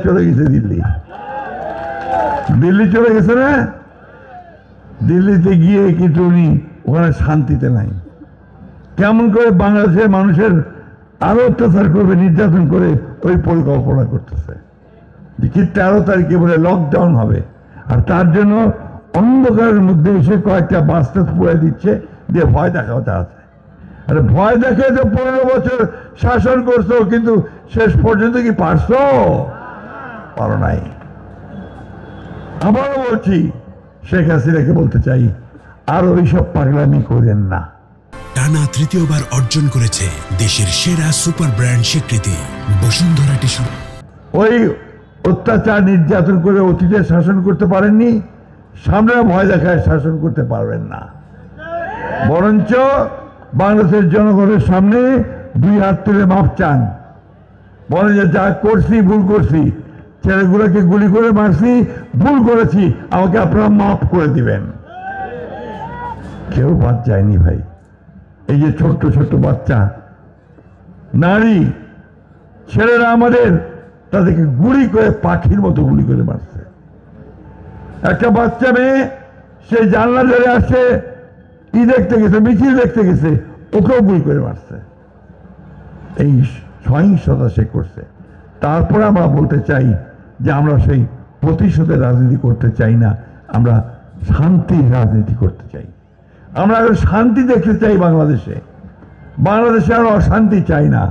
চলে গেছে দিল্লি চলে গেছে না। দিল্লিতে গিয়ে কিন্তু উনি ওখানে শান্তিতে নাই। কেমন করে বাংলাদেশের মানুষের আরো অত্যাচার করবে, নির্যাতন করে ওই পরিকল্পনা করতেছে। কি 13 তারিখে বলে লকডাউন হবে, আর তার জন্য অন্ধকারের মধ্যে এসে কয়েকটা বাস্তা পুড়ে দিচ্ছে, দিয়ে ভয় দেখাতে আছে। আরে ভয় দেখে তো 15 বছর শাসন করছো, কিন্তু শেষ পর্যন্ত কি পারছো? পারো নাই। আবারও বলছি, শেখ হাসিনাকে বলতে চাই, আর ওইসব পাগলামি করেন না। টানা তৃতীয়বার অর্জন করেছে দেশের সেরা সুপার ব্র্যান্ড স্বীকৃতি বসুন্ধরা টিস্যু। ওই অত্যাচার নির্যাতন করে অতীতে শাসন করতে পারেননি, সামনে ভয় দেখায় শাসন করতে পারবেন না। বরঞ্চ বাংলাদেশের জনগণের সামনে 2 হাত তুলে মাপ চান, বলেন যে যা করছি ভুল করছি, ছেলেগুলোকে গুলি করে মারছি, ভুল করেছি, আমাকে আপনারা মাফ করে দিবেন। কেউ বাদ যায়নি ভাই। এই যে ছোট্ট ছোট্ট বাচ্চা, নারী, ছেলেরা আমাদের, তাদেরকে গুলি করে পাখির মতো গুলি করে মারছে। একটা বাচ্চা মেয়ে, সে জানলা ধরে আসছে, কি দেখতে গেছে, মিছিল দেখতে গেছে, ওকেও গুলি করে মারছে। এই সহিংসতা সে করছে। তারপরে আমরা বলতে চাই যে আমরা সেই প্রতিশোধের রাজনীতি করতে চাই না, আমরা শান্তির রাজনীতি করতে চাই। আমরা শান্তি দেখতে চাই বাংলাদেশে। বাংলাদেশে আর অশান্তি চাই না।